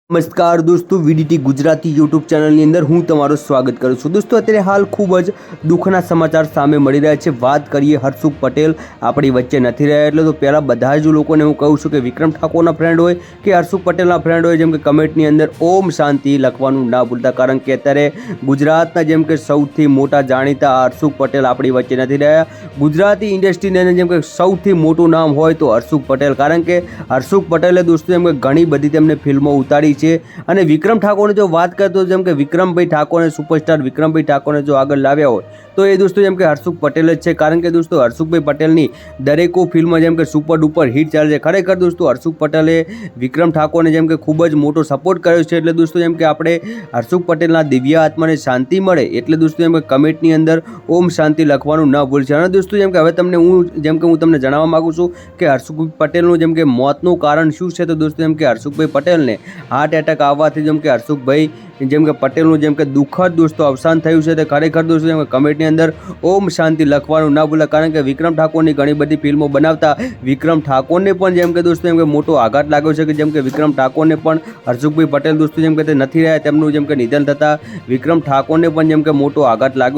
નમસ્કાર દોસ્તો, VDT Gujarati YouTube ચેનલની અંદર હું તમારું સ્વાગત કરું છું। દોસ્તો, અત્યારે હાલ ખૂબ જ દુઃખના સમાચાર સામે મળી રહ્યા છે। વાત કરીએ હર્ષુખ પટેલ આપણી વચ્ચે નથી રહ્યા એટલે તો પહેલાં બધા જ લોકોને હું કહું છું કે વિક્રમ ઠાકોરના ફ્રેન્ડ હોય કે હર્ષુખ પટેલના ફ્રેન્ડ હોય, જેમ કે કમેન્ટની અંદર ઓમ શાંતિ લખવાનું ના ભૂલતા, કારણ કે અત્યારે ગુજરાતના જેમ કે સૌથી મોટા જાણીતા હર્ષુખ પટેલ આપણી વચ્ચે નથી રહ્યા। ગુજરાતી ઇન્ડસ્ટ્રીની અંદર જેમ કે સૌથી મોટું નામ હોય તો હર્ષુખ પટેલ, કારણ કે હર્ષુખ પટેલે દોસ્તો જેમ કે ઘણી બધી તેમને ફિલ્મો ઉતારી છે। અને વિક્રમ ઠાકોરની જો વાત કરતો જેમ કે વિક્રમભાઈ ઠાકોરને સુપરસ્ટાર વિક્રમભાઈ ઠાકોરને જો આગળ લાવ્યા હોય તો એ દોસ્તો જેમ કે હર્ષુખ પટેલ જ છે, કારણ કે દોસ્તો હર્ષુખભાઈ પટેલની દરેકો ફિલ્મ જેમ કે સુપર ડુપર હિટ ચાલે છે। ખરેખર દોસ્તો હર્ષુખ પટેલે વિક્રમ ઠાકોરને જેમ કે ખૂબ જ મોટો સપોર્ટ કર્યો છે, એટલે દોસ્તો જેમ કે આપણે હર્ષુખ પટેલના દિવ્ય આત્માને શાંતિ મળે એટલે દોસ્તો જેમ કે કમેન્ટની અંદર ઓમ શાંતિ લખવાનું ન ભૂલશે। અને દોસ્તો જેમ કે હવે તમને હું તમને જણાવવા માગું છું કે હર્ષુખ પટેલનું જેમ કે મોતનું કારણ શું છે, તો દોસ્તો જેમ કે હર્ષુખભાઈ પટેલને હાર્ટ એટેક આવવાથી જેમ કે હર્ષુખભાઈ જેમ કે પટેલનું જેમ કે દુઃખદ દોસ્તો અવસાન થયું છે। તે ખરેખર દોસ્તો જેમ કે કમેન્ટની અંદર ઓમ શાંતિ લખવાનું ના ભૂલે, કારણ કે વિક્રમ ઠાકોરની ઘણી બધી ફિલ્મો બનાવતા વિક્રમ ઠાકોરને પણ જેમ કે દોસ્તો જેમ કે મોટો આઘાત લાગ્યો છે, કે જેમ કે વિક્રમ ઠાકોરને પણ હર્ષુખભાઈ પટેલ દોસ્તો જેમ કે તે નથી રહ્યા, તેમનું જેમ કે નિધન થતાં વિક્રમ ઠાકોરને પણ જેમ કે મોટો આઘાત લાગ્યો।